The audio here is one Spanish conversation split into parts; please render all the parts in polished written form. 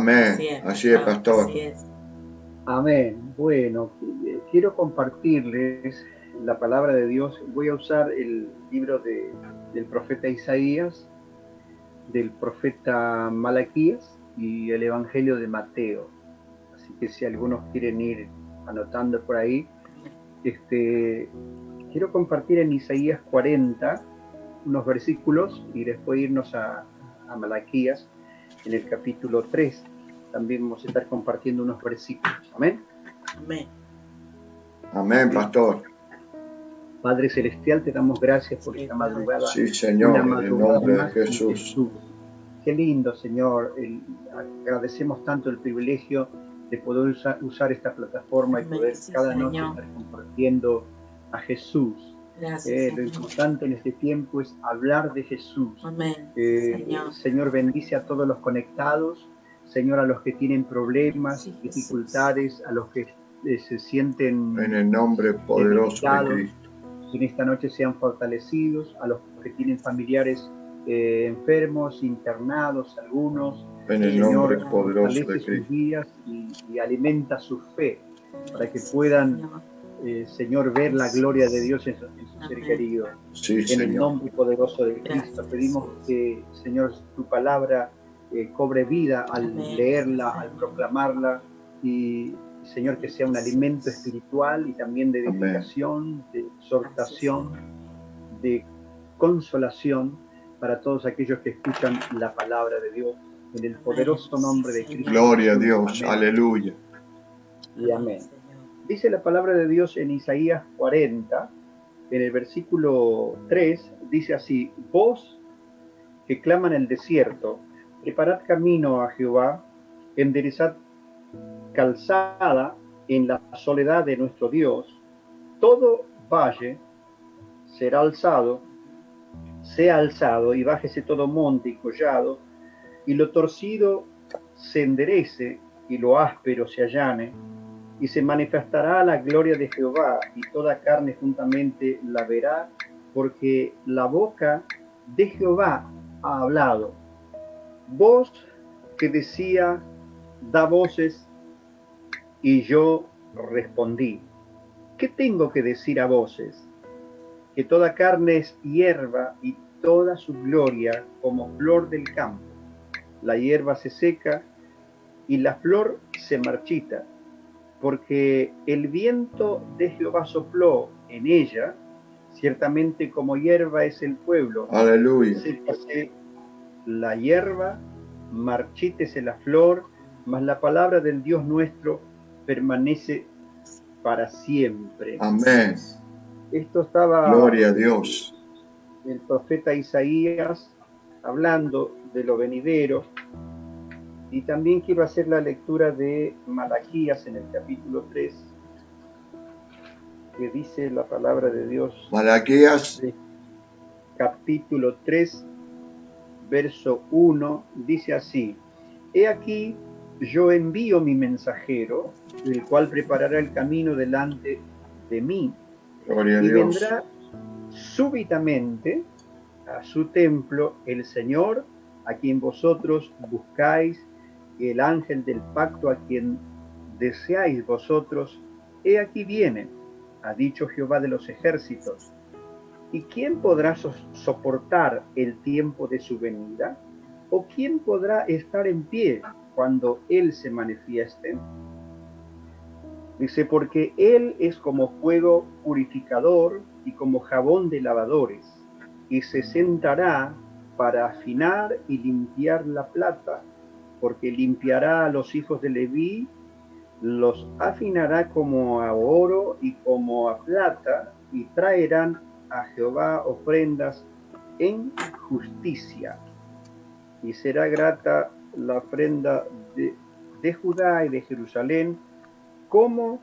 Amén. Así es, pastor. Así es. Amén. Bueno, quiero compartirles la palabra de Dios. Voy a usar el libro del profeta Isaías, del profeta Malaquías y el Evangelio de Mateo. Así que si algunos quieren ir anotando por ahí, quiero compartir en Isaías 40 unos versículos y después irnos a Malaquías en el capítulo 3. También vamos a estar compartiendo unos versículos. Amén. Amén. Amén, pastor. Padre Celestial, te damos gracias por esta madrugada. Sí, Señor, en el nombre de Jesús. Qué lindo, Señor. Agradecemos tanto el privilegio de poder usar esta plataforma y poder cada noche estar compartiendo a Jesús. Gracias, lo importante en este tiempo es hablar de Jesús. Amén, Señor, bendice a todos los conectados. Señor, a los que tienen problemas, dificultades, a los que se sienten en el nombre poderoso de Cristo. Que en esta noche sean fortalecidos, a los que tienen familiares enfermos, internados, algunos. En el nombre poderoso de Cristo. Sus vidas y alimenta su fe para que puedan, Señor, ver la gloria de Dios en su ser querido. Sí, en Señor. El nombre poderoso de Cristo. Pedimos que, Señor, tu palabra cobre vida al leerla, al proclamarla y, Señor, que sea un alimento espiritual y también de edificación, de exhortación, de consolación para todos aquellos que escuchan la palabra de Dios, en el poderoso nombre de Cristo. Gloria a Dios, amén. Aleluya. Y amén. Dice la palabra de Dios en Isaías 40, en el versículo 3, dice así: voz que clama en el desierto, preparad camino a Jehová, enderezad calzada en la soledad de nuestro Dios. Todo valle será alzado, sea alzado, y bájese todo monte y collado, y lo torcido se enderece, y lo áspero se allane, y se manifestará la gloria de Jehová, y toda carne juntamente la verá, porque la boca de Jehová ha hablado. Voz que decía, da voces, y yo respondí. ¿Qué tengo que decir a voces? Que toda carne es hierba y toda su gloria como flor del campo. La hierba se seca y la flor se marchita, porque el viento de Jehová sopló en ella, ciertamente como hierba es el pueblo. Aleluya. Sécase la hierba, marchítese la flor, mas la palabra del Dios nuestro permanece para siempre. Amén. Esto estaba, gloria a Dios, el profeta Isaías hablando de lo venidero. Y también quiero hacer la lectura de Malaquías en el capítulo 3, que dice la palabra de Dios. Malaquías, capítulo 3, verso 1, dice así: he aquí, yo envío mi mensajero, el cual preparará el camino delante de mí. gloria a y Dios. Vendrá súbitamente a su templo el Señor, a quien vosotros buscáis, y el ángel del pacto, a quien deseáis vosotros. He aquí viene, ha dicho Jehová de los ejércitos. ¿Y quién podrá soportar el tiempo de su venida? ¿O quién podrá estar en pie cuando Él se manifieste? Dice, porque Él es como fuego purificador y como jabón de lavadores, y se sentará para afinar y limpiar la plata, porque limpiará a los hijos de Leví, los afinará como a oro y como a plata, y traerán a Jehová ofrendas en justicia. Y será grata la ofrenda de Judá y de Jerusalén, como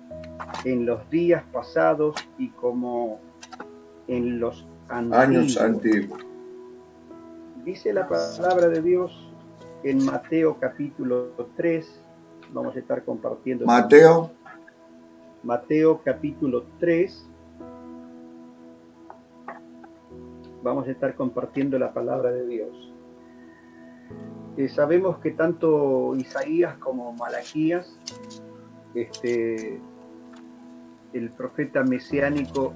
en los días pasados y como en los años antiguos. Dice la palabra de Dios en Mateo capítulo 3, vamos a estar compartiendo. Mateo capítulo 3, vamos a estar compartiendo la palabra de Dios. Sabemos que tanto Isaías como Malaquías, el profeta mesiánico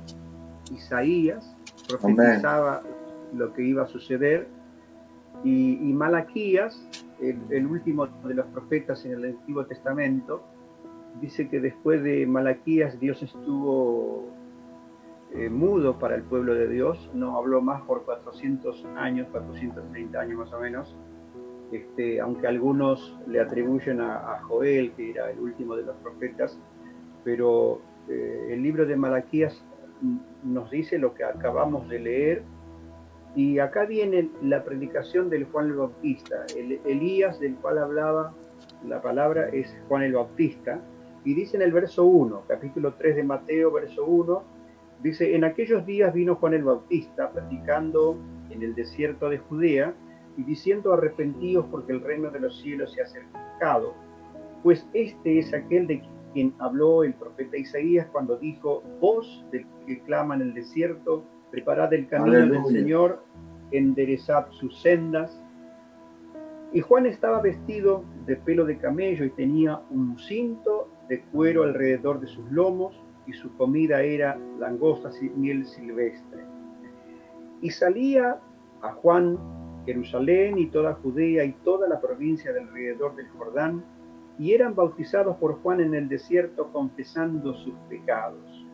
Isaías, Amén. profetizaba lo que iba a suceder, y Malaquías, el último de los profetas en el Antiguo Testamento, dice que después de Malaquías Dios estuvo mudo para el pueblo de Dios, no habló más por 400 años, 430 años más o menos, aunque algunos le atribuyen a Joel, que era el último de los profetas, pero el libro de Malaquías nos dice lo que acabamos de leer, y acá viene la predicación del Juan el Bautista. Elías del cual hablaba la palabra es Juan el Bautista, y dice en el verso 1, capítulo 3 de Mateo, verso 1, dice: en aquellos días vino Juan el Bautista predicando en el desierto de Judea y diciendo: arrepentíos, porque el reino de los cielos se ha acercado. Pues este es aquel de quien habló el profeta Isaías cuando dijo: voz del que clama en el desierto, preparad el camino del Aleluya. Señor, enderezad sus sendas. Y Juan estaba vestido de pelo de camello y tenía un cinto de cuero alrededor de sus lomos, y su comida era langostas y miel silvestre. Y salía a Juan Jerusalén y toda Judea y toda la provincia de alrededor del Jordán, y eran bautizados por Juan en el desierto, confesando sus pecados.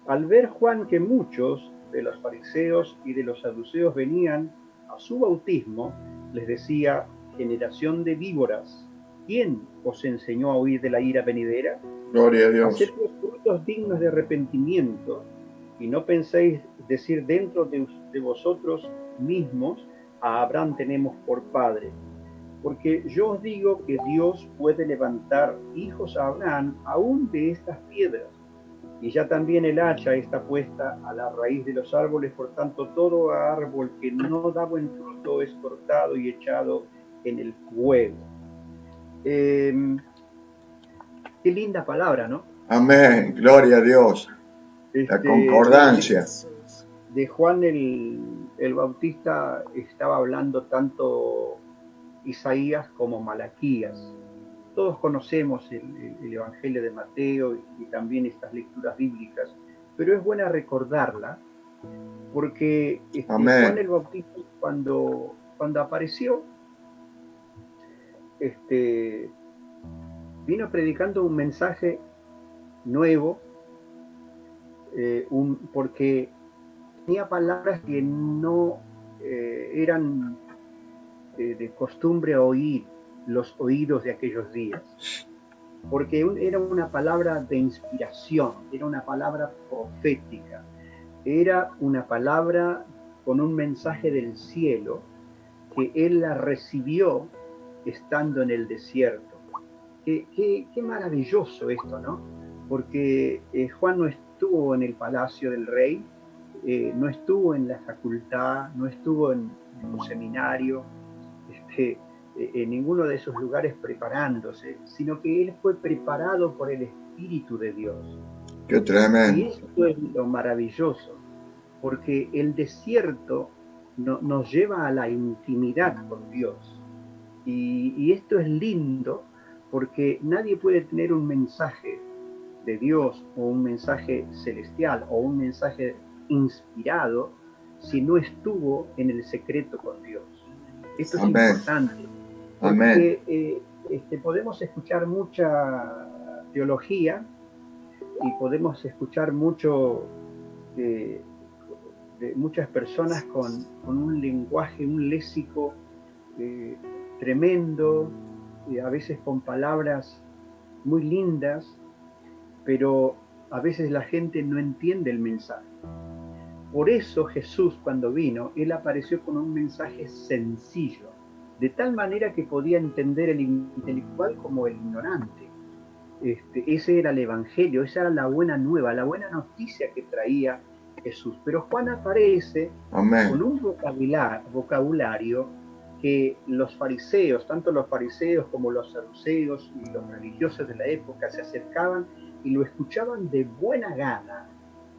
Al ver Juan que muchos de los fariseos y de los saduceos venían a su bautismo, les decía: generación de víboras, ¿quién os enseñó a huir de la ira venidera? Gloria a Dios. Haced pues frutos dignos de arrepentimiento, y no penséis decir dentro de vosotros mismos: a Abraham tenemos por padre. Porque yo os digo que Dios puede levantar hijos a Abraham aún de estas piedras. Y ya también el hacha está puesta a la raíz de los árboles, por tanto todo árbol que no da buen fruto es cortado y echado en el fuego. Qué linda palabra, ¿no? Amén. Gloria a Dios. La concordancia. De Juan el Bautista estaba hablando tanto Isaías como Malaquías. Todos conocemos el Evangelio de Mateo y también estas lecturas bíblicas, pero es buena recordarla, porque Juan el Bautista, cuando apareció, vino predicando un mensaje nuevo, porque tenía palabras que no eran de costumbre oír los oídos de aquellos días, porque era una palabra de inspiración, era una palabra profética, era una palabra con un mensaje del cielo, que él la recibió estando en el desierto. Qué maravilloso esto, ¿no? Porque Juan no estuvo en el palacio del rey, no estuvo en la facultad, no estuvo en un seminario, en ninguno de esos lugares preparándose, sino que él fue preparado por el Espíritu de Dios. Qué tremendo. Y esto es lo maravilloso, porque el desierto nos lleva a la intimidad con Dios. Y esto es lindo, porque nadie puede tener un mensaje de Dios o un mensaje celestial o un mensaje inspirado si no estuvo en el secreto con Dios. Esto es importante, porque podemos escuchar mucha teología y podemos escuchar mucho de muchas personas con un lenguaje, un léxico tremendo, a veces con palabras muy lindas, pero a veces la gente no entiende el mensaje. Por eso Jesús, cuando vino, él apareció con un mensaje sencillo, de tal manera que podía entender el intelectual como el ignorante. Ese era el Evangelio, esa era la buena nueva, la buena noticia que traía Jesús. Pero Juan aparece con un vocabulario que los fariseos, tanto los fariseos como los saduceos y los religiosos de la época, se acercaban y lo escuchaban de buena gana,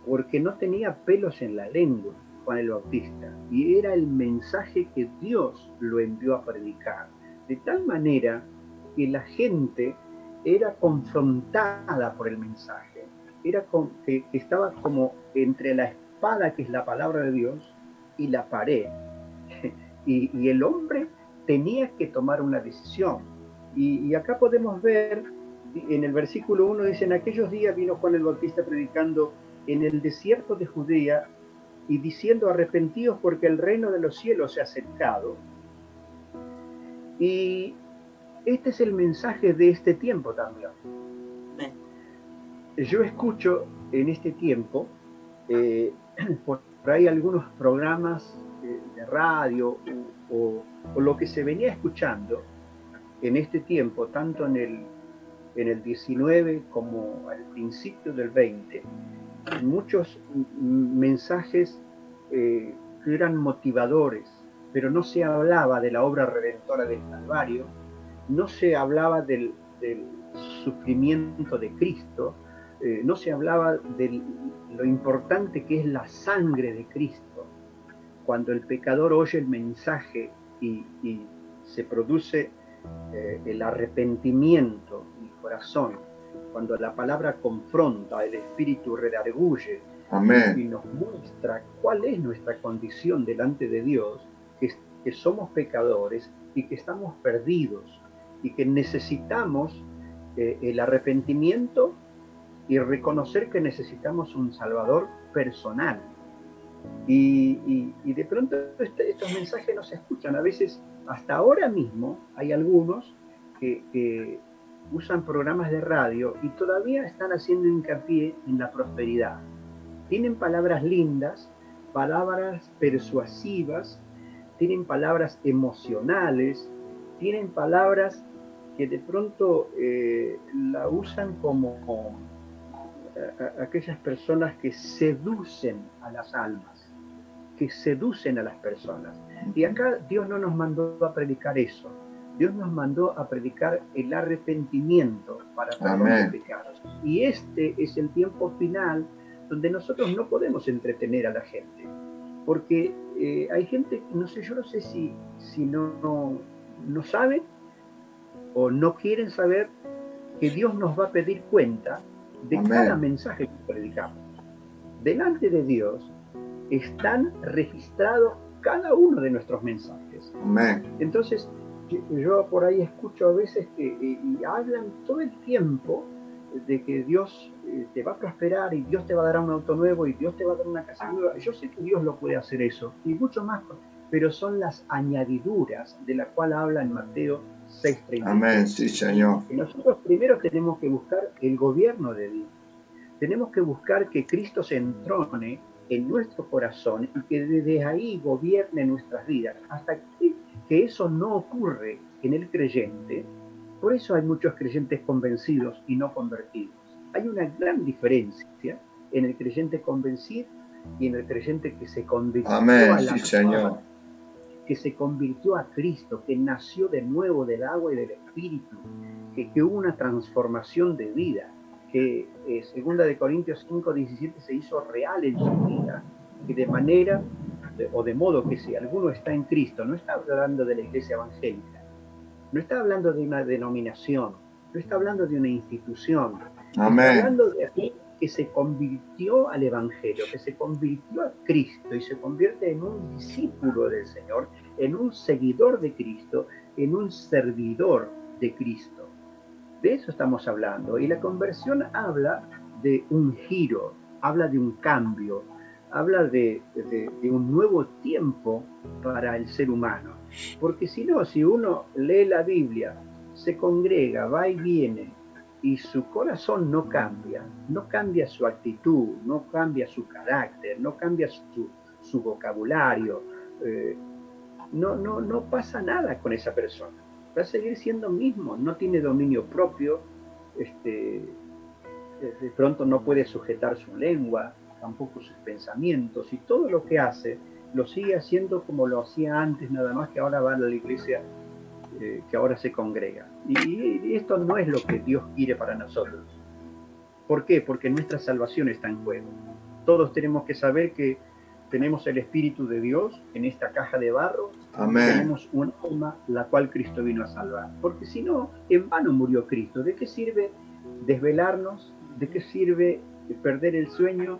porque no tenía pelos en la lengua, Juan el Bautista, y era el mensaje que Dios lo envió a predicar. de tal manera que la gente era confrontada por el mensaje, que estaba como entre la espada, que es la palabra de Dios, y la pared. Y el hombre tenía que tomar una decisión. Y acá podemos ver, en el versículo 1 dice: en aquellos días vino Juan el Bautista predicando en el desierto de Judea y diciendo: arrepentíos porque el reino de los cielos se ha acercado. Y este es el mensaje de este tiempo también. Yo escucho en este tiempo, por ahí algunos programas de radio o lo que se venía escuchando en este tiempo, tanto en el 19 como al principio del 20, muchos mensajes que eran motivadores, pero no se hablaba de la obra redentora del Calvario, no se hablaba del sufrimiento de Cristo, no se hablaba de lo importante que es la sangre de Cristo. Cuando el pecador oye el mensaje y se produce el arrepentimiento en el corazón, cuando la palabra confronta, el Espíritu redarguye y nos muestra cuál es nuestra condición delante de Dios, que somos pecadores y que estamos perdidos y que necesitamos el arrepentimiento y reconocer que necesitamos un Salvador personal. Y de pronto estos mensajes no se escuchan. A veces, hasta ahora mismo, hay algunos que usan programas de radio y todavía están haciendo hincapié en la prosperidad. Tienen palabras lindas, palabras persuasivas, tienen palabras emocionales, tienen palabras que de pronto la usan como aquellas personas que seducen a las almas, que seducen a las personas. Y acá Dios no nos mandó a predicar eso. Dios nos mandó a predicar el arrepentimiento para perdón de pecados. Y este es el tiempo final donde nosotros no podemos entretener a la gente. Porque hay gente, no sé, yo no sé si no saben o no quieren saber que Dios nos va a pedir cuenta de cada mensaje que predicamos. Delante de Dios están registrados cada uno de nuestros mensajes. Entonces, yo por ahí escucho a veces que hablan todo el tiempo de que Dios te va a prosperar y Dios te va a dar un auto nuevo y Dios te va a dar una casa nueva. Yo sé que Dios lo puede hacer eso y mucho más, pero son las añadiduras de la cual habla en Mateo 6:33. Amén, sí, Señor. Y nosotros primero tenemos que buscar el gobierno de Dios. Tenemos que buscar que Cristo se entrone en nuestro corazón y que desde ahí gobierne nuestras vidas. Hasta que eso no ocurre en el creyente, por eso hay muchos creyentes convencidos y no convertidos. Hay una gran diferencia en el creyente convencido y en el creyente que se convirtió a la palabra, que se convirtió a Cristo, que nació de nuevo del agua y del Espíritu, que hubo una transformación de vida, que 2 Corintios 5:17 se hizo real en su vida, que de manera, o de modo que si alguno está en Cristo, no está hablando de la iglesia evangélica, no está hablando de una denominación, no está hablando de una institución, está hablando de aquel que se convirtió al Evangelio, que se convirtió a Cristo y se convierte en un discípulo del Señor, en un seguidor de Cristo, en un servidor de Cristo. De eso estamos hablando. Y la conversión habla de un giro, habla de un cambio, habla de un nuevo tiempo para el ser humano. Porque si no, si uno lee la Biblia, se congrega, va y viene, y su corazón no cambia su actitud, no cambia su carácter, no cambia su vocabulario, no pasa nada con esa persona. Va a seguir siendo mismo, no tiene dominio propio, de pronto no puede sujetar su lengua, tampoco sus pensamientos, y todo lo que hace lo sigue haciendo como lo hacía antes, nada más que ahora va a la iglesia, que ahora se congrega. Y esto no es lo que Dios quiere para nosotros. ¿Por qué? Porque nuestra salvación está en juego. Todos tenemos que saber que tenemos el Espíritu de Dios en esta caja de barro. Amén. Tenemos un alma la cual Cristo vino a salvar. Porque si no, en vano murió Cristo. ¿De qué sirve desvelarnos? ¿De qué sirve perder el sueño?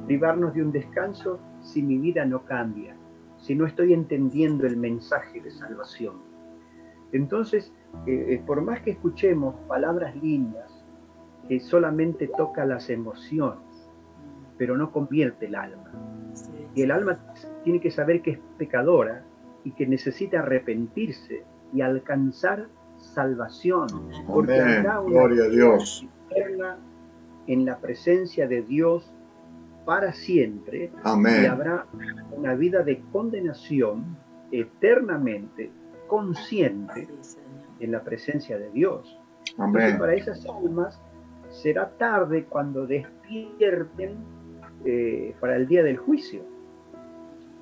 Privarnos de un descanso si mi vida no cambia, si no estoy entendiendo el mensaje de salvación. Entonces, por más que escuchemos palabras lindas, que solamente toca las emociones, pero no convierte el alma. Y el alma tiene que saber que es pecadora y que necesita arrepentirse y alcanzar salvación. Porque Amén. habrá una Gloria a Dios. eterna en la presencia de Dios para siempre. Amén. Y habrá una vida de condenación eternamente consciente en la presencia de Dios. Amén. Entonces, para esas almas será tarde cuando despierten para el día del juicio.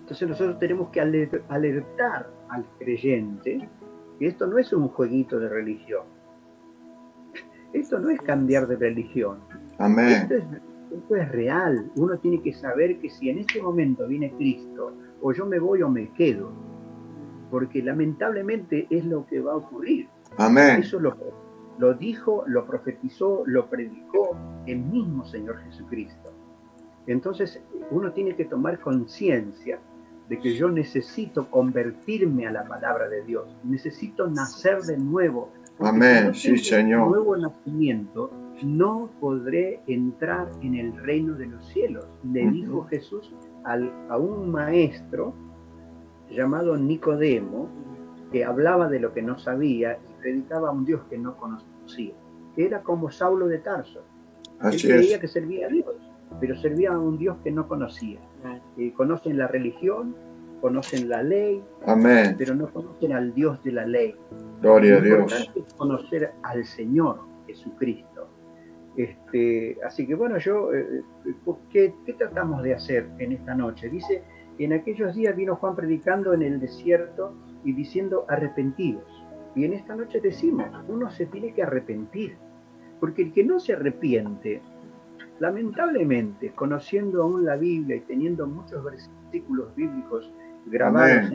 Entonces nosotros tenemos que alertar al creyente que esto no es un jueguito de religión. Esto no es cambiar de religión. Amén. Esto es real. Uno tiene que saber que si en este momento viene Cristo, o yo me voy o me quedo, porque lamentablemente es lo que va a ocurrir. Amén. Eso lo dijo, lo profetizó, lo predicó el mismo Señor Jesucristo. Entonces uno tiene que tomar conciencia de que yo necesito convertirme a la palabra de Dios, necesito nacer de nuevo. Amén, sí, Señor. Un nuevo nacimiento, no podré entrar en el reino de los cielos. Le dijo Jesús a un maestro llamado Nicodemo, que hablaba de lo que no sabía y predicaba a un Dios que no conocía. Era como Saulo de Tarso. Él creía que servía a Dios, pero servía a un Dios que no conocía. Conocen la religión, conocen la ley, amén, pero no conocen al Dios de la ley. Gloria a Dios. Es conocer al Señor Jesucristo. Así que bueno, ¿qué tratamos de hacer en esta noche? Dice, en aquellos días vino Juan predicando en el desierto y diciendo arrepentidos. Y en esta noche decimos, uno se tiene que arrepentir, porque el que no se arrepiente, lamentablemente, conociendo aún la Biblia y teniendo muchos versículos bíblicos grabados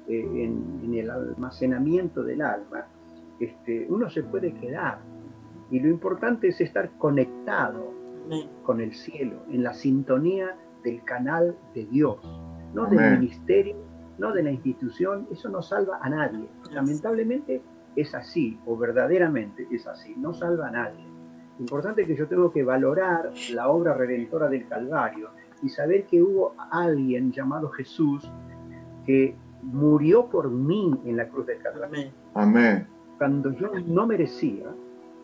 en el almacenamiento del alma, uno se puede quedar. Y lo importante es estar conectado con el cielo, en la sintonía del canal de Dios, no del ministerio, no de la institución. Eso no salva a nadie. Lamentablemente es así, o verdaderamente es así, no salva a nadie. Lo importante es que yo tengo que valorar la obra redentora del Calvario y saber que hubo alguien llamado Jesús que murió por mí en la cruz del Calvario. Amén. Cuando yo no merecía,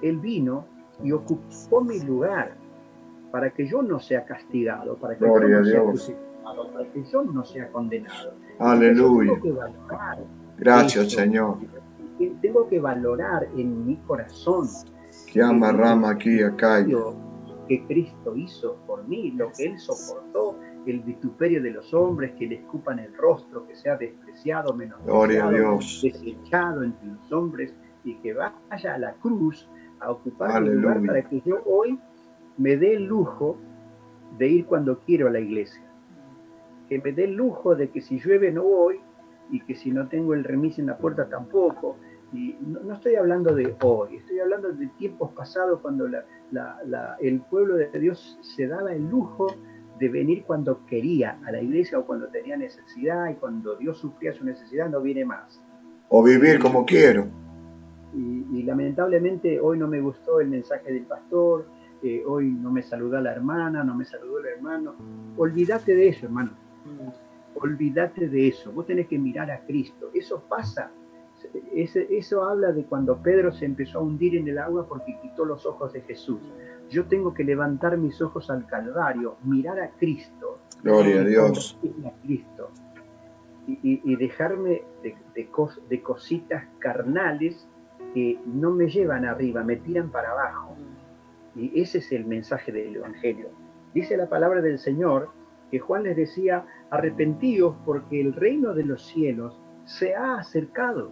Él vino y ocupó mi lugar para que yo no sea castigado, para que yo no sea crucificado, para que yo no sea condenado. Aleluya. Tengo que valorar. Gracias, Señor. Tengo que valorar en mi corazón que amarrama aquí acá que Cristo hizo por mí, lo que Él soportó, el vituperio de los hombres, que le escupan el rostro, que sea despreciado, menospreciado, desechado entre los hombres, y que vaya a la cruz a ocupar mi lugar para que yo hoy me dé el lujo de ir cuando quiero a la iglesia, que me dé el lujo de que si llueve no voy, y que si no tengo el remis en la puerta tampoco. Y no estoy hablando de hoy, estoy hablando de tiempos pasados, cuando el pueblo de Dios se daba el lujo de venir cuando quería a la iglesia o cuando tenía necesidad, y cuando Dios suplía su necesidad no viene más. O vivir como quiero. Y lamentablemente hoy no me gustó el mensaje del pastor, hoy no me saludó la hermana, no me saludó el hermano. Olvídate de eso, hermano. Olvídate de eso. Vos tenés que mirar a Cristo. Eso pasa. Eso habla de cuando Pedro se empezó a hundir en el agua porque quitó los ojos de Jesús. Yo tengo que levantar mis ojos al Calvario, mirar a Cristo. Gloria a Dios. A Cristo. Y dejarme de cositas carnales que no me llevan arriba, me tiran para abajo. Y ese es el mensaje del Evangelio. Dice la palabra del Señor que Juan les decía, arrepentíos porque el reino de los cielos se ha acercado.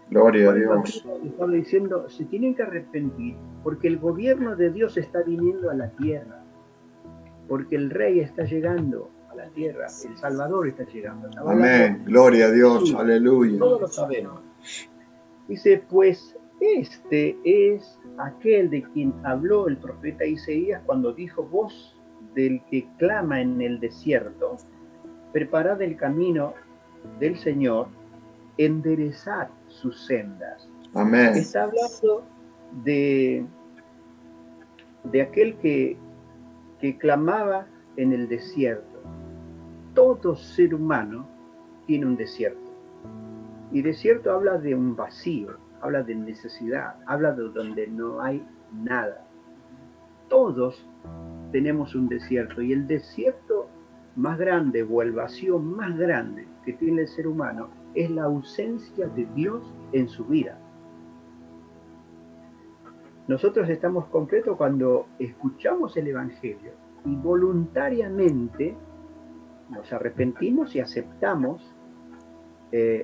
Gloria a Dios. Estaba diciendo, se tienen que arrepentir porque el gobierno de Dios está viniendo a la tierra, porque el rey está llegando a la tierra, el Salvador está llegando. Amén, gloria a Dios, aleluya. Todos lo sabemos. Dice, pues este es aquel de quien habló el profeta Isaías cuando dijo, voz del que clama en el desierto, preparad el camino del Señor, enderezad sus sendas. Amén. Está hablando de aquel que clamaba en el desierto. Todo ser humano tiene un desierto. Y desierto habla de un vacío, habla de necesidad, habla de donde no hay nada. Todos tenemos un desierto, y el desierto más grande o el vacío más grande que tiene el ser humano es la ausencia de Dios en su vida. Nosotros estamos completos cuando escuchamos el Evangelio y voluntariamente nos arrepentimos y aceptamos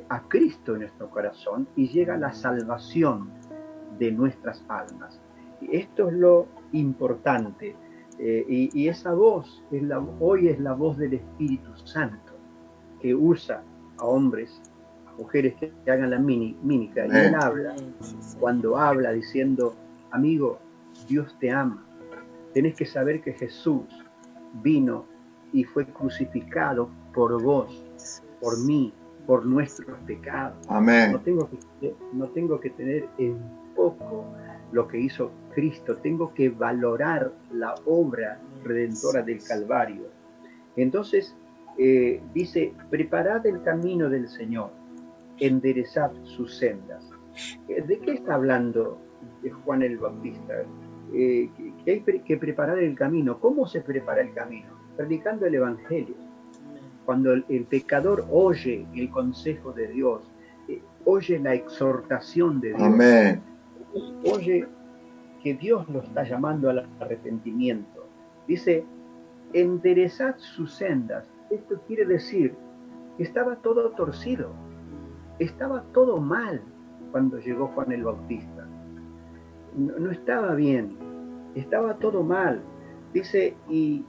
a Cristo en nuestro corazón, y llega la salvación de nuestras almas. Esto es lo importante, y esa voz hoy es la voz del Espíritu Santo, que usa a hombres, a mujeres que hagan la mímica, y Él habla, cuando habla diciendo, amigo, Dios te ama, tenés que saber que Jesús vino y fue crucificado por vos, por mí, por nuestros pecados. Amén. No tengo que tener en poco lo que hizo Cristo, tengo que valorar la obra redentora del Calvario. Entonces, dice, preparad el camino del Señor, enderezad sus sendas. ¿De qué está hablando Juan el Bautista? Que hay que preparar el camino. ¿Cómo se prepara el camino? Predicando el Evangelio. Cuando el pecador oye el consejo de Dios, oye la exhortación de Dios, amén, oye que Dios lo está llamando al arrepentimiento. Dice, enderezad sus sendas. Esto quiere decir que estaba todo torcido, estaba todo mal cuando llegó Juan el Bautista. No estaba bien, estaba todo mal. Dice, y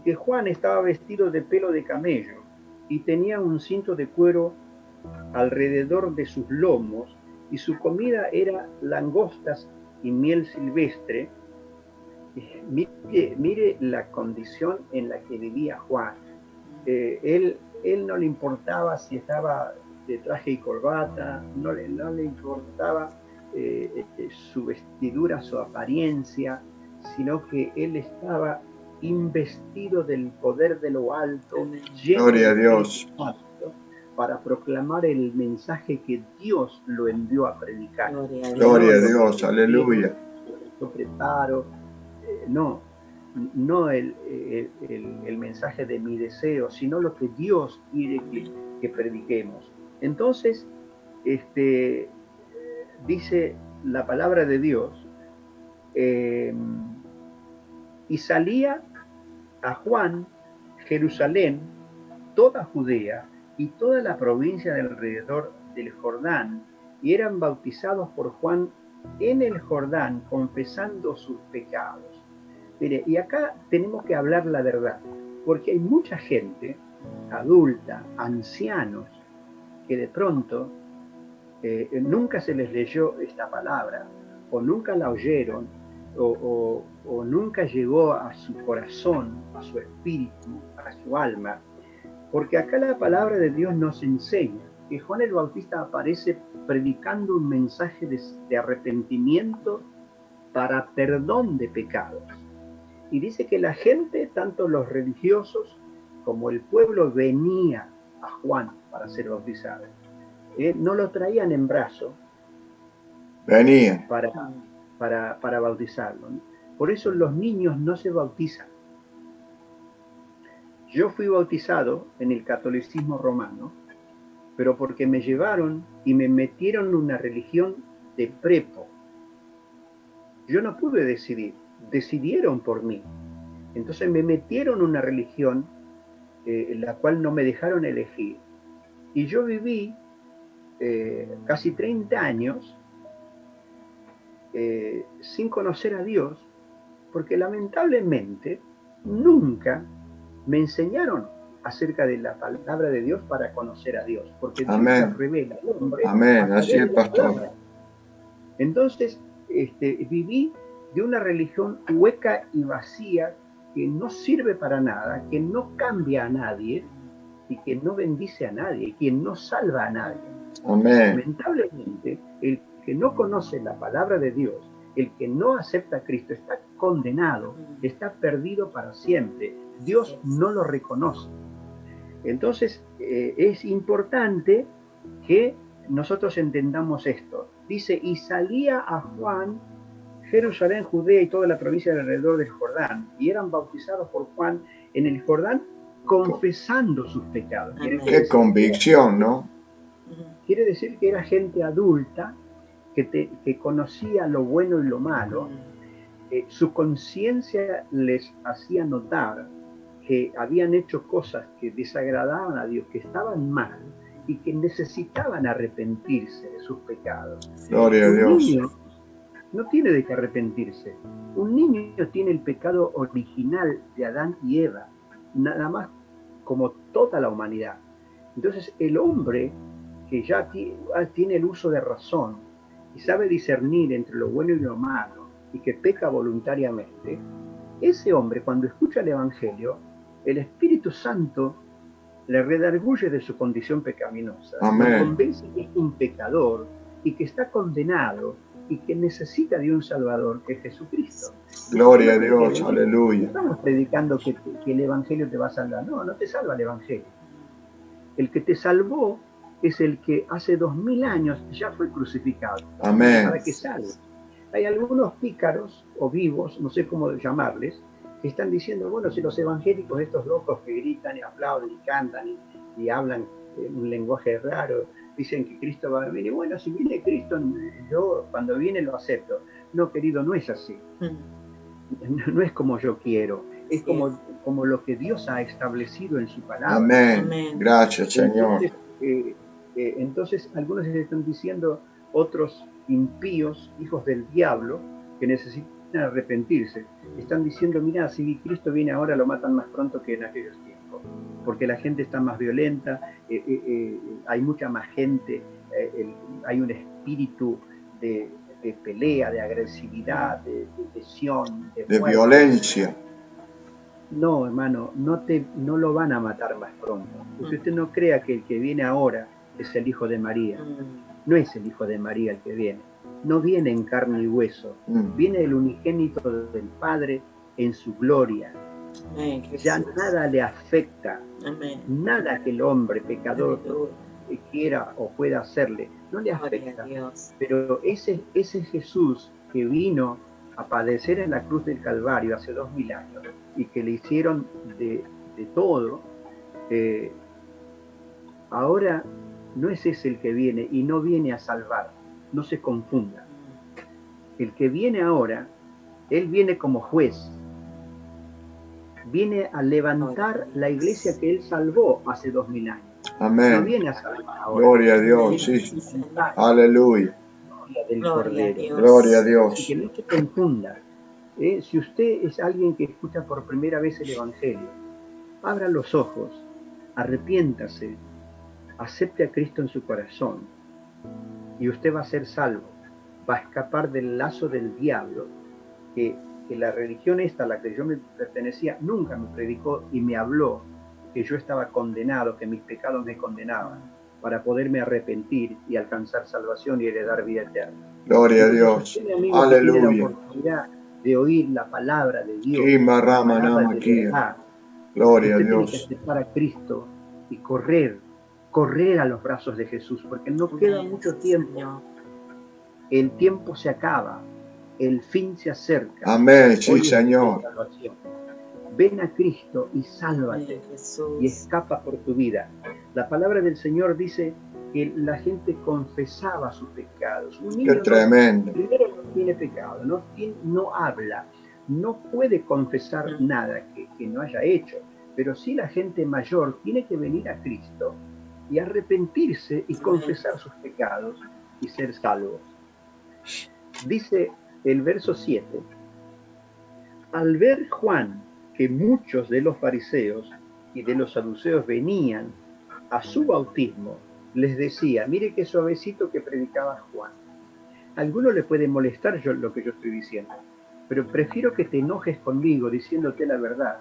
que Juan estaba vestido de pelo de camello y tenía un cinto de cuero alrededor de sus lomos, y su comida era langostas y miel silvestre. Mire la condición en la que vivía Juan. Él no le importaba si estaba de traje y corbata, no le importaba su vestidura, su apariencia, sino que él estaba investido del poder de lo alto, lleno gloria a Dios, para proclamar el mensaje que Dios lo envió a predicar. Gloria a Dios, aleluya. Yo preparo, no el mensaje de mi deseo, sino lo que Dios quiere que prediquemos. Entonces, dice la palabra de Dios, y salía a Juan, Jerusalén, toda Judea y toda la provincia de alrededor del Jordán, y eran bautizados por Juan en el Jordán, confesando sus pecados. Mire, y acá tenemos que hablar la verdad, porque hay mucha gente adulta, ancianos, que de pronto nunca se les leyó esta palabra, o nunca la oyeron, o nunca llegó a su corazón, a su espíritu, a su alma, porque acá la palabra de Dios nos enseña que Juan el Bautista aparece predicando un mensaje de arrepentimiento para perdón de pecados. Y dice que la gente, tanto los religiosos como el pueblo, venía a Juan para ser bautizado. No lo traían en brazo, venía para bautizarlo. Por eso los niños no se bautizan. Yo fui bautizado en el catolicismo romano, pero porque me llevaron y me metieron en una religión de prepo. Yo no pude decidir, decidieron por mí. Entonces me metieron en una religión en la cual no me dejaron elegir. Y yo viví casi 30 años sin conocer a Dios, porque lamentablemente nunca me enseñaron acerca de la palabra de Dios para conocer a Dios, porque Dios Amén. nos revela al hombre. Amén, así es, la pastor. palabra. Entonces, viví de una religión hueca y vacía que no sirve para nada, que no cambia a nadie y que no bendice a nadie, que no salva a nadie. Amén. Lamentablemente, el que no conoce la palabra de Dios, el que no acepta a Cristo, está condenado, está perdido para siempre. Dios no lo reconoce. Entonces, es importante que nosotros entendamos esto. Dice, y salía a Juan, Jerusalén, Judea y toda la provincia de alrededor del Jordán, y eran bautizados por Juan en el Jordán, confesando sus pecados. Qué convicción, ¿no? Quiere decir que era gente adulta, que conocía lo bueno y lo malo. Su conciencia les hacía notar que habían hecho cosas que desagradaban a Dios, que estaban mal y que necesitaban arrepentirse de sus pecados. Gloria a Dios. Un niño no tiene de qué arrepentirse. Un niño tiene el pecado original de Adán y Eva, nada más, como toda la humanidad. Entonces el hombre que ya tiene el uso de razón y sabe discernir entre lo bueno y lo malo y que peca voluntariamente, ese hombre, cuando escucha el Evangelio, el Espíritu Santo le redarguye de su condición pecaminosa. Amén. Lo convence que es un pecador y que está condenado y que necesita de un Salvador, que es Jesucristo. Gloria a Dios, aleluya. No estamos predicando que el Evangelio te va a salvar. No, no te salva el Evangelio. El que te salvó es el que hace 2000 años ya fue crucificado. Amén. Para que salve. Hay algunos pícaros o vivos, no sé cómo llamarles, que están diciendo, bueno, si los evangélicos, estos locos que gritan y aplauden y cantan y hablan un lenguaje raro, dicen que Cristo va a venir, y bueno, si viene Cristo, yo cuando viene lo acepto. No, querido, no es así. No es como yo quiero, es como lo que Dios ha establecido en su palabra. Amén. Gracias, Señor. Entonces algunos están diciendo, otros impíos, hijos del diablo, que necesitan arrepentirse, están diciendo, mira, si Cristo viene ahora lo matan más pronto que en aquellos tiempos, porque la gente está más violenta, hay mucha más gente, hay un espíritu de pelea, de agresividad, de lesión, de violencia. No, hermano, no lo van a matar más pronto. Pues usted no crea que el que viene ahora es el Hijo de María. No es el Hijo de María el que viene. No viene en carne y hueso. Viene el unigénito del Padre en su gloria. Amén, ya nada le afecta. Amén. Nada que el hombre pecador quiera o pueda hacerle, no le afecta. Pero ese Jesús que vino a padecer en la cruz del Calvario hace 2000 años y que le hicieron de todo, ahora no es ese el que viene y no viene a salvar, no se confunda. El que viene ahora, él viene como juez, viene a levantar la iglesia que él salvó hace 2000 años. Amén. No viene a salvar ahora. Gloria a Dios, sí. Aleluya. Gloria a Dios. Así que no se confunda. Si usted es alguien que escucha por primera vez el Evangelio, abra los ojos, arrepiéntase, acepte a Cristo en su corazón y usted va a ser salvo. Va a escapar del lazo del diablo que la religión esta a la que yo me pertenecía nunca me predicó y me habló que yo estaba condenado, que mis pecados me condenaban, para poderme arrepentir y alcanzar salvación y heredar vida eterna. Gloria a Dios. Aleluya. Tiene la oportunidad de oír la palabra de Dios. Gloria a Dios. Tiene que aceptar a Cristo y correr a los brazos de Jesús, porque no queda mucho tiempo. El tiempo se acaba, el fin se acerca. Amén, sí, Señor. Ven a Cristo y sálvate y escapa por tu vida. La palabra del Señor dice que la gente confesaba sus pecados. Un niño Qué tremendo. Primero no tiene pecado, no habla, no puede confesar nada que no haya hecho, pero sí la gente mayor tiene que venir a Cristo y arrepentirse y confesar sus pecados y ser salvos. Dice el verso 7, al ver Juan que muchos de los fariseos y de los saduceos venían a su bautismo, les decía, mire qué suavecito que predicaba Juan. A alguno le puede molestar lo que yo estoy diciendo, pero prefiero que te enojes conmigo diciéndote la verdad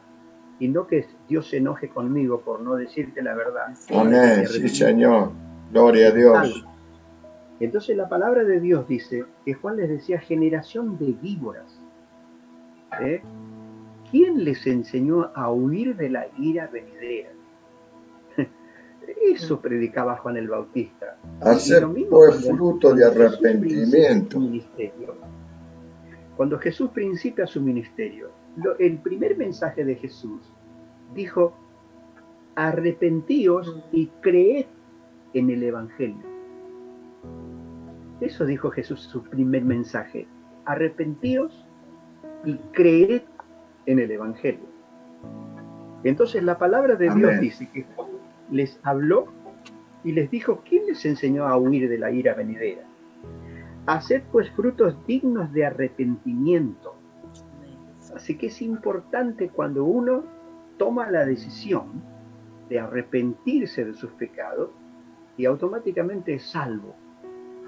y no que Dios se enoje conmigo por no decirte la verdad. Amén, sí, Señor. Gloria a Dios. Entonces la palabra de Dios dice que Juan les decía generación de víboras. ¿Quién les enseñó a huir de la ira venidera? Eso predicaba Juan el Bautista. Hacer pues fruto de arrepentimiento. Cuando Jesús principia su ministerio, el primer mensaje de Jesús dijo, arrepentíos y creed en el Evangelio. Eso dijo Jesús, su primer mensaje. Arrepentíos y creed en el Evangelio. Entonces la palabra de Dios dice que Juan les habló y les dijo, ¿quién les enseñó a huir de la ira venidera? Haced pues frutos dignos de arrepentimiento. Así que es importante cuando uno toma la decisión de arrepentirse de sus pecados y automáticamente es salvo,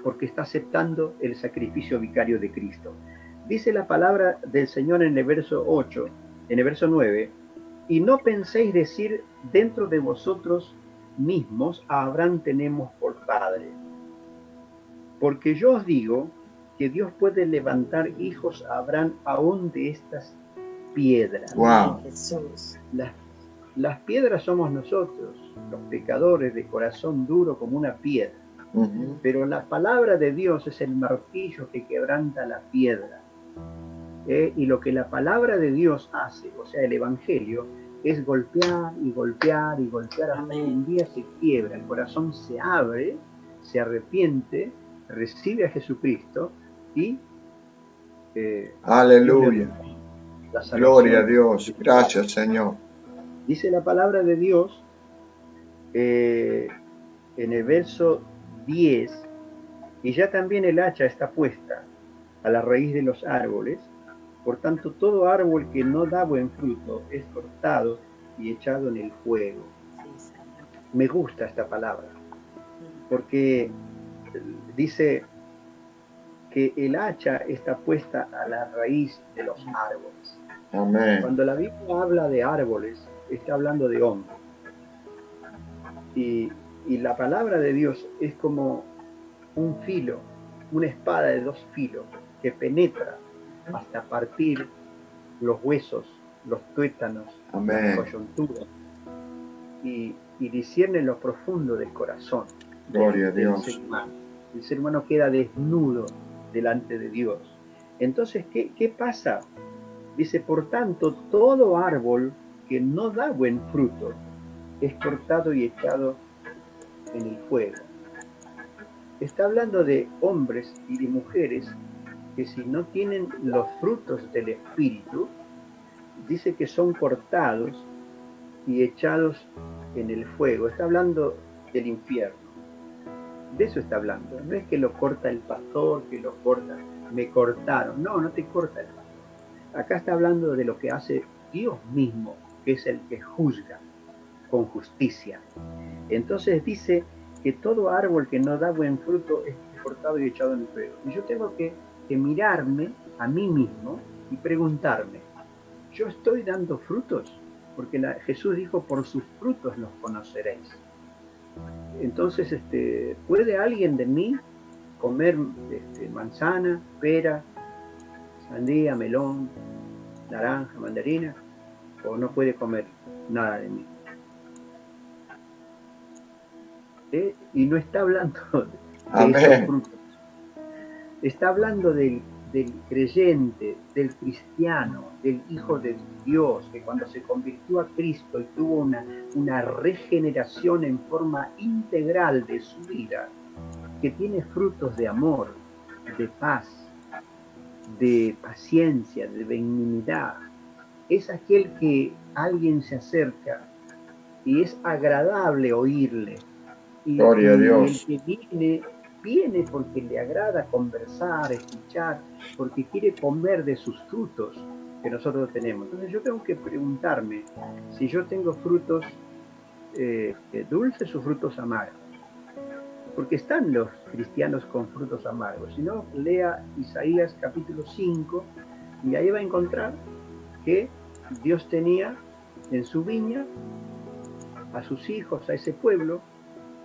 porque está aceptando el sacrificio vicario de Cristo. Dice la palabra del Señor en el verso 8, en el verso 9, y no penséis decir dentro de vosotros mismos, a Abraham tenemos por padre. Porque yo os digo que Dios puede levantar hijos a Abraham aún de estas piedras. Wow. Las piedras somos nosotros, los pecadores de corazón duro como una piedra. Pero la palabra de Dios es el martillo que quebranta la piedra. Y lo que la palabra de Dios hace, o sea, el Evangelio, es golpear y golpear y golpear hasta que un día se quiebra, el corazón se abre, se arrepiente, recibe a Jesucristo y aleluya, gloria a Dios, gracias Señor. Dice la palabra de Dios en el verso 10, y ya también el hacha está puesta a la raíz de los árboles, por tanto todo árbol que no da buen fruto es cortado y echado en el fuego. Me gusta esta palabra, porque dice que el hacha está puesta a la raíz de los árboles. Amén. Cuando la Biblia habla de árboles, está hablando de hombres. Y la palabra de Dios es como un filo, una espada de dos filos que penetra hasta partir los huesos, los tuétanos, las coyunturas y discierne lo profundo del corazón. Gloria a Dios. El ser humano queda desnudo delante de Dios. Entonces, ¿qué pasa? Dice, por tanto, todo árbol que no da buen fruto es cortado y echado en el fuego. Está hablando de hombres y de mujeres que si no tienen los frutos del Espíritu, dice que son cortados y echados en el fuego. Está hablando del infierno. De eso está hablando. No es que lo corta el pastor, que lo corta, me cortaron. No, no te corta el pastor. Acá está hablando de lo que hace Dios mismo, que es el que juzga con justicia. Entonces dice que todo árbol que no da buen fruto es cortado y echado en el fuego. Y yo tengo que mirarme a mí mismo y preguntarme, ¿yo estoy dando frutos? Porque Jesús dijo, por sus frutos los conoceréis. Entonces, ¿puede alguien de mí comer manzana, pera, sandía, melón, naranja, mandarina? ¿O no puede comer nada de mí? Y no está hablando de esos frutos. Está hablando del creyente, del cristiano, del Hijo de Dios, que cuando se convirtió a Cristo y tuvo una regeneración en forma integral de su vida, que tiene frutos de amor, de paz, de paciencia, de benignidad. Es aquel que alguien se acerca y es agradable oírle. Gloria a Dios. El que viene porque le agrada conversar, escuchar, porque quiere comer de sus frutos. que nosotros tenemos. Entonces yo tengo que preguntarme si yo tengo frutos dulces o frutos amargos. Porque están los cristianos con frutos amargos. Si no, lea Isaías capítulo 5 y ahí va a encontrar que Dios tenía en su viña a sus hijos, a ese pueblo,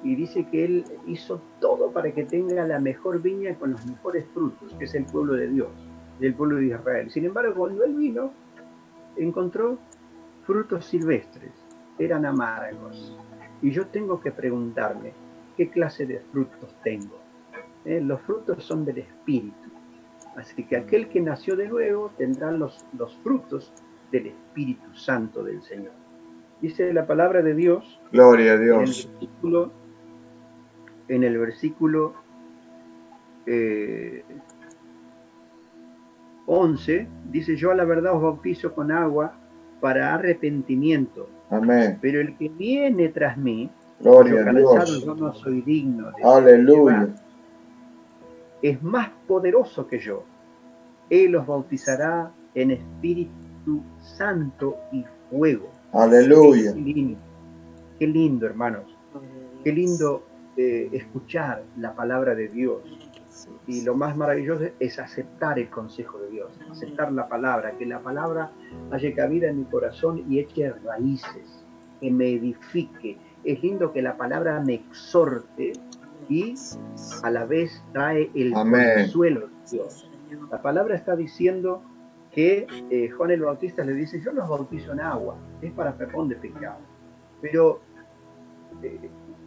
y dice que Él hizo todo para que tenga la mejor viña con los mejores frutos, que es el pueblo de Dios, del pueblo de Israel. Sin embargo, cuando Él vino, encontró frutos silvestres, eran amargos. Y yo tengo que preguntarme, ¿qué clase de frutos tengo? Los frutos son del Espíritu. Así que aquel que nació de nuevo tendrá los frutos del Espíritu Santo del Señor. Dice la palabra de Dios. Gloria a Dios. En el versículo 11, dice: yo a la verdad os bautizo con agua para arrepentimiento. Amén. Pero el que viene tras mí, Gloria a calzado Dios. yo no soy digno de Aleluya. llevar, es más poderoso que yo. Él los bautizará en Espíritu Santo y fuego. Aleluya. Qué lindo, hermanos. Qué lindo escuchar la palabra de Dios. Y lo más maravilloso es aceptar el consejo de Dios, aceptar la palabra, que la palabra haya cabida en mi corazón y eche raíces, que me edifique. Es lindo que la palabra me exhorte y a la vez trae el consuelo de Dios. La palabra está diciendo que Juan el Bautista le dice: yo los bautizo en agua, es para perdón de pecado. Pero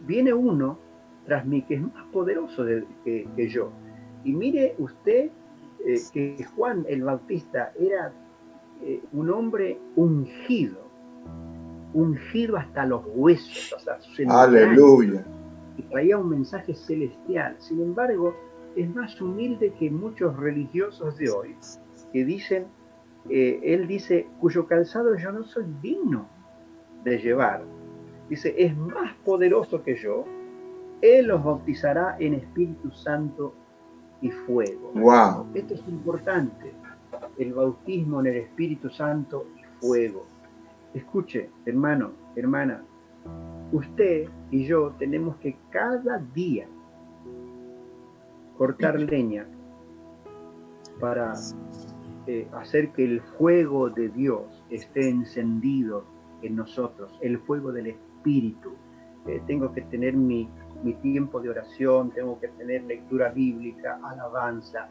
viene uno tras mí que es más poderoso que yo. Y mire usted que Juan el Bautista era un hombre ungido hasta los huesos, hasta sus entrañas. Aleluya. Y traía un mensaje celestial. Sin embargo, es más humilde que muchos religiosos de hoy, que dicen, él dice, cuyo calzado yo no soy digno de llevar. Dice, es más poderoso que yo. Él los bautizará en Espíritu Santo y fuego. Wow. Esto es importante, el bautismo en el Espíritu Santo y fuego. Escuche, hermano, hermana, usted y yo tenemos que cada día cortar leña para hacer que el fuego de Dios esté encendido en nosotros, el fuego del Espíritu. Tengo que tener mi tiempo de oración, tengo que tener lectura bíblica, alabanza,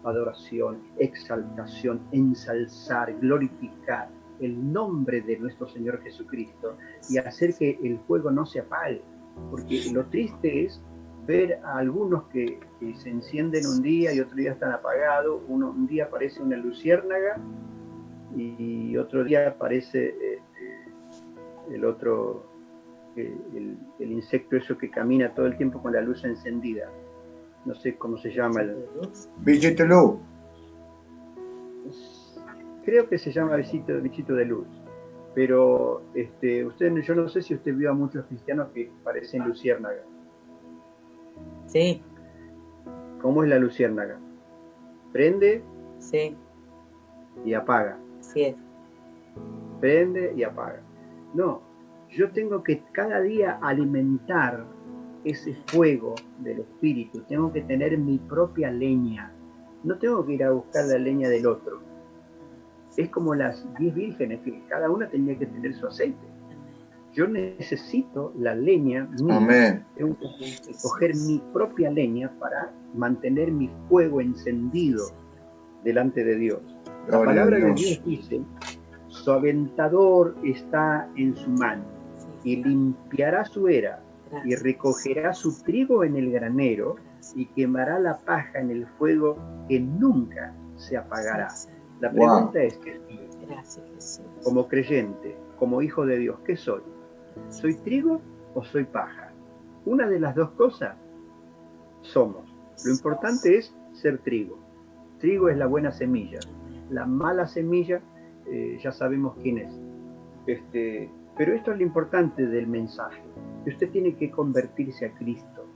adoración, exaltación, ensalzar, glorificar el nombre de nuestro Señor Jesucristo y hacer que el fuego no se apague. Porque lo triste es ver a algunos que se encienden un día y otro día están apagados. Un día aparece una luciérnaga y otro día aparece el otro, el insecto eso que camina todo el tiempo con la luz encendida. No sé cómo se llama. Bichito de luz. Creo que se llama bichito de luz. Pero yo no sé si usted vio a muchos cristianos que parecen luciérnagas. Sí. ¿Cómo es la luciérnaga? Prende, sí, y apaga. Sí es. Prende y apaga. No, yo tengo que cada día alimentar ese fuego del Espíritu. Tengo que tener mi propia leña. No tengo que ir a buscar la leña del otro. Es como las 10 vírgenes, que cada una tenía que tener su aceite. Yo necesito la leña mía. Amén. Tengo que coger mi propia leña para mantener mi fuego encendido delante de Dios. La palabra de Dios dice: su aventador está en su mano y limpiará su era y recogerá su trigo en el granero y quemará la paja en el fuego que nunca se apagará. La pregunta es que como creyente, como hijo de Dios, ¿qué soy? ¿Soy trigo o soy paja? Una de las dos cosas somos. Lo importante es ser trigo. Trigo es la buena semilla. La mala semilla, ya sabemos quién es. Pero esto es lo importante del mensaje. Que usted tiene que convertirse a Cristo.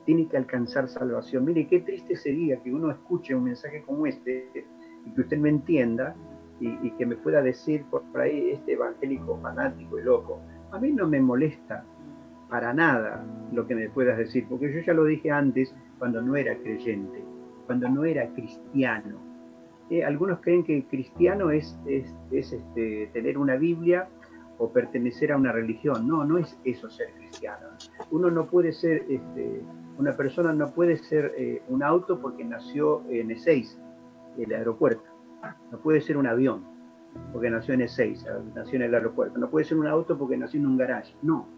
Tiene que alcanzar salvación. Mire, qué triste sería que uno escuche un mensaje como este y que usted no entienda y que me pueda decir por ahí este evangélico fanático y loco. A mí no me molesta para nada lo que me puedas decir, porque yo ya lo dije antes cuando no era creyente, cuando no era cristiano. Algunos creen que cristiano es tener una Biblia o pertenecer a una religión. No, no es eso ser cristiano. Uno no puede ser, una persona no puede ser un auto porque nació en Ezeiza, el aeropuerto. No puede ser un avión porque nació en Ezeiza, nació en el aeropuerto. No puede ser un auto porque nació en un garage. No.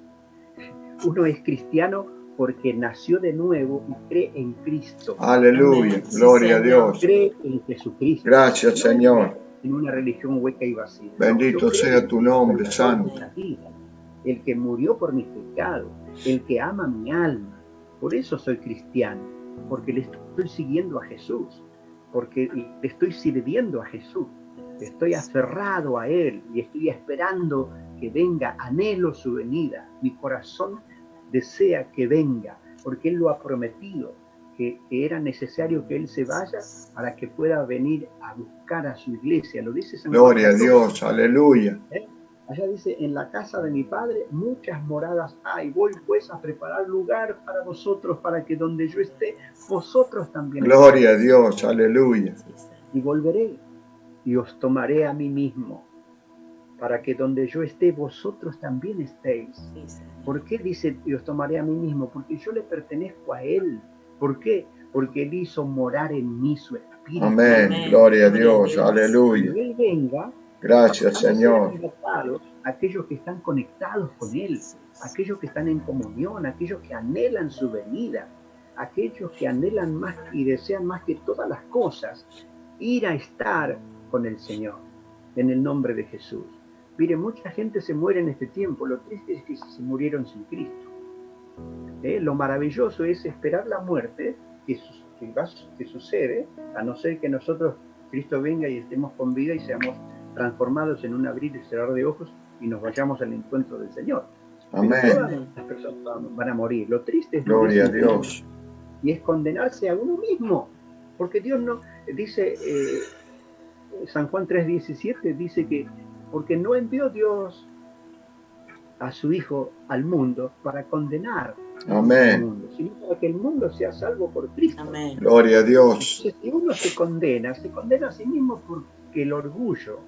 Uno es cristiano porque nació de nuevo y cree en Cristo. Aleluya, gloria a Dios. Cree en Jesucristo. Gracias, Señor. En una religión hueca y vacía. Bendito sea tu nombre, Santo. El que murió por mis pecados, el que ama mi alma. Por eso soy cristiano, porque le estoy siguiendo a Jesús, porque le estoy sirviendo a Jesús. Estoy aferrado a Él y estoy esperando que venga, anhelo su venida. Mi corazón desea que venga, porque Él lo ha prometido, que era necesario que Él se vaya para que pueda venir a buscar a su iglesia. Lo dice San Juan. Gloria a Dios, aleluya. Allá dice, en la casa de mi Padre muchas moradas hay. Voy pues a preparar lugar para vosotros, para que donde yo esté, vosotros también. Gloria a Dios, aleluya. Y volveré y os tomaré a mí mismo, para que donde yo esté, vosotros también estéis. ¿Por qué dice, y os tomaré a mí mismo? Porque yo le pertenezco a Él. ¿Por qué? Porque Él hizo morar en mí su espíritu. Amén, gloria a Dios, aleluya. Cuando Él venga, gracias, Señor. Aquellos que están conectados con Él, aquellos que están en comunión, aquellos que anhelan su venida, aquellos que anhelan más y desean más que todas las cosas, ir a estar con el Señor, en el nombre de Jesús. Mire, mucha gente se muere en este tiempo, lo triste es que se murieron sin Cristo. Lo maravilloso es esperar la muerte que sucede, a no ser que nosotros, Cristo venga y estemos con vida y seamos transformados en un abrir y cerrar de ojos y nos vayamos al encuentro del Señor. Amén. Todas las personas van a morir. Lo triste es gloria a Dios. Y es condenarse a uno mismo, porque Dios no dice, San Juan 3:17 dice que porque no envió Dios a su Hijo al mundo para condenar amén. al mundo, sino para que el mundo sea salvo por Cristo. Amén. Gloria a Dios. Entonces, si uno se condena a sí mismo porque el orgullo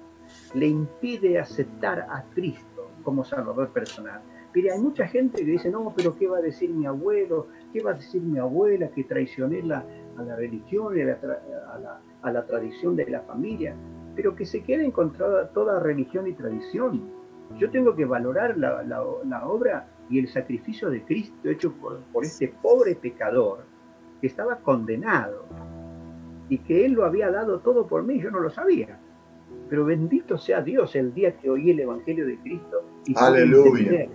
le impide aceptar a Cristo como Salvador personal. Mire, hay mucha gente que dice, no, pero ¿qué va a decir mi abuelo? ¿Qué va a decir mi abuela que traicioné a la religión y a la tradición de la familia? Pero que se quede con toda religión y tradición. Yo tengo que valorar la obra y el sacrificio de Cristo hecho por este pobre pecador que estaba condenado y que Él lo había dado todo por mí, yo no lo sabía. Pero bendito sea Dios el día que oí el Evangelio de Cristo y aleluya.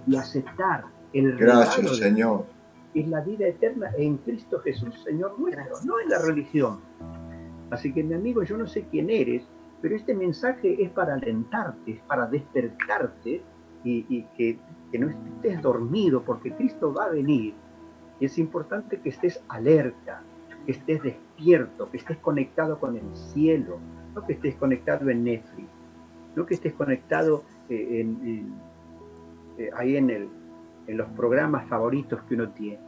Y aceptar el gracias, regalo Señor. Es la vida eterna en Cristo Jesús, Señor nuestro, no en la religión. Así que, mi amigo, yo no sé quién eres, pero este mensaje es para alentarte, es para despertarte y que no estés dormido, porque Cristo va a venir. Es importante que estés alerta, que estés despierto, que estés conectado con el cielo, no que estés conectado en Netflix, no que estés conectado ahí en los programas favoritos que uno tiene.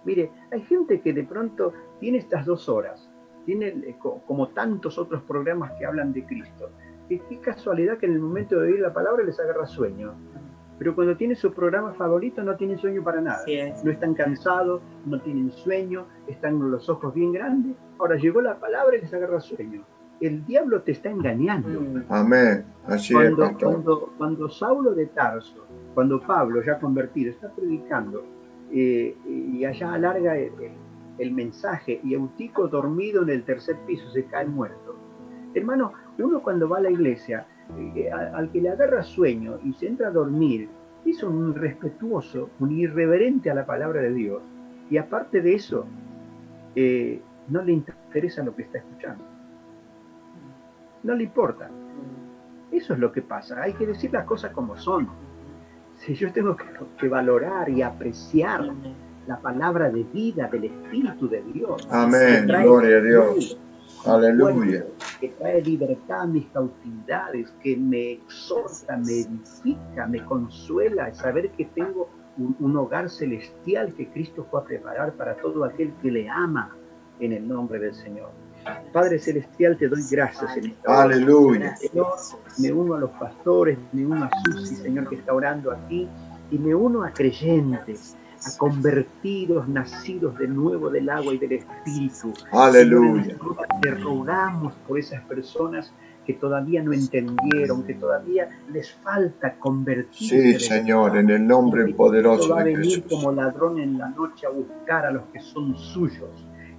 Mire, hay gente que de pronto tiene estas 2 horas, tiene como tantos otros programas que hablan de Cristo. Qué casualidad que en el momento de oír la palabra les agarra sueño. Pero cuando tiene su programa favorito no tienen sueño para nada. No están cansados, no tienen sueño, están con los ojos bien grandes. Ahora llegó la palabra y les agarra sueño. El diablo te está engañando. Amén. Así es, pastor. Cuando Saulo de Tarso, cuando Pablo, ya convertido, está predicando y allá alarga el mensaje y Eutico dormido en el 3er piso se cae muerto. Hermano, uno cuando va a la iglesia, al que le agarra sueño y se entra a dormir, es un irrespetuoso, un irreverente a la palabra de Dios. Y aparte de eso, no le interesa lo que está escuchando. No le importa. Eso es lo que pasa. Hay que decir las cosas como son. Si yo tengo que valorar y apreciar la palabra de vida del Espíritu de Dios. Amén. Gloria a Dios. Aleluya. que trae libertad a mis cautividades, que me exhorta, me edifica, me consuela, saber que tengo un hogar celestial que Cristo fue a preparar para todo aquel que le ama, en el nombre del Señor. Padre Celestial, te doy gracias en esta hora. Aleluya. Señor, me uno a los pastores, me uno a Susi, Señor, que está orando aquí, y me uno a creyentes, a convertidos, nacidos de nuevo del agua y del Espíritu. Aleluya. Señor, te rogamos por esas personas que todavía no entendieron, que todavía les falta convertirse. Sí, Señor, en el nombre poderoso va a de venir Jesús. como ladrón en la noche a buscar a los que son suyos.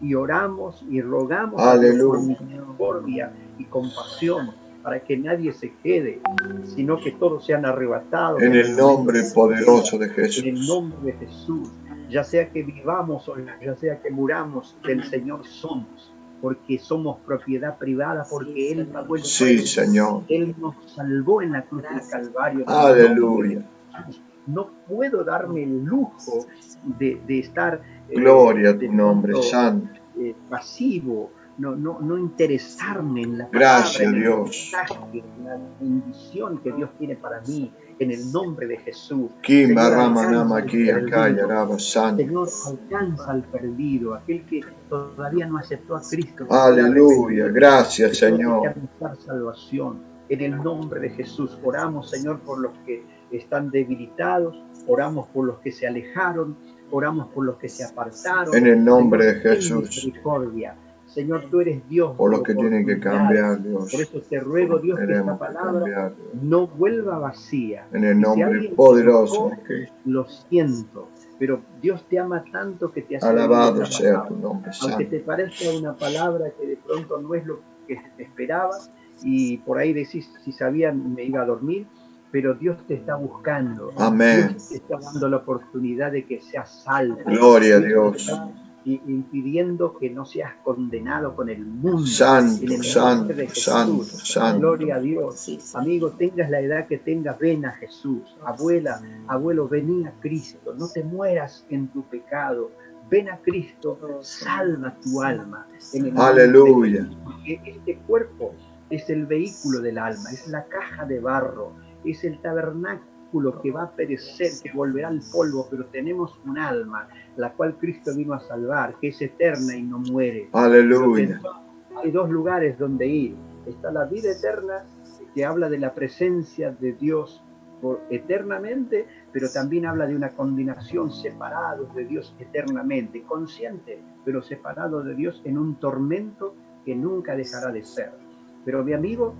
Y oramos y rogamos a Dios por misericordia y compasión, para que nadie se quede, sino que todos sean arrebatados. En el nombre poderoso de Jesús. En el nombre de Jesús. Ya sea que vivamos o ya sea que muramos, del Señor somos, porque somos propiedad privada, porque Él pagó el precio. Sí, Señor. Él nos salvó en la cruz del Calvario. Aleluya. No puedo darme el lujo de estar gloria a tu nombre santo, pasivo, no interesarme en la palabra, gracias, en Dios, mensaje, en la bendición que Dios tiene para mí, en el nombre de Jesús. Señor, alcanza al perdido, aquel que todavía no aceptó a Cristo. Aleluya, gracias, Señor. Salvación. En el nombre de Jesús oramos, Señor, por los que están debilitados, oramos por los que se alejaron, oramos por los que se apartaron. En el nombre Señor, de Jesús. Misericordia. Señor, tú eres Dios. Por los que tienen que cambiar, Dios. Por eso te ruego, Dios, que esta palabra no vuelva vacía. En el nombre poderoso de Jesús. Lo siento, pero Dios te ama tanto que te hace. Alabado sea tu nombre Aunque santo. te parezca una palabra que de pronto no es lo que te esperabas, y por ahí decís, si sabían me iba a dormir, pero Dios te está buscando. Amén. Dios te está dando la oportunidad de que seas salvo. Gloria a Dios. Impidiendo que no seas condenado con el mundo. Santo, santo, santo, santo. Gloria a Dios. Amigo, tengas la edad que tengas, ven a Jesús. Abuela, abuelo, vení a Cristo. No te mueras en tu pecado. Ven a Cristo, salva tu alma. Aleluya. Porque este cuerpo es el vehículo del alma, es la caja de barro, es el tabernáculo que va a perecer, que volverá al polvo, pero tenemos un alma, la cual Cristo vino a salvar, que es eterna y no muere. Aleluya. Hay dos lugares donde ir. Está la vida eterna, que habla de la presencia de Dios eternamente, pero también habla de una condenación, separados de Dios eternamente, consciente, pero separados de Dios en un tormento que nunca dejará de ser. Pero mi amigo,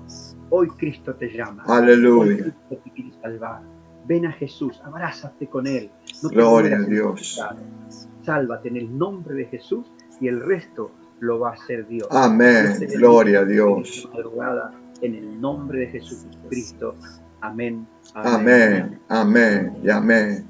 hoy Cristo te llama. Aleluya. Hoy Cristo te quiere salvar. Ven a Jesús, abrázate con Él. No te gloria a Dios. Sálvate en el nombre de Jesús y el resto lo va a hacer Dios. Amén. Dios gloria a Dios. En el nombre de Jesucristo. Amén. Amén. Amén. Y amén.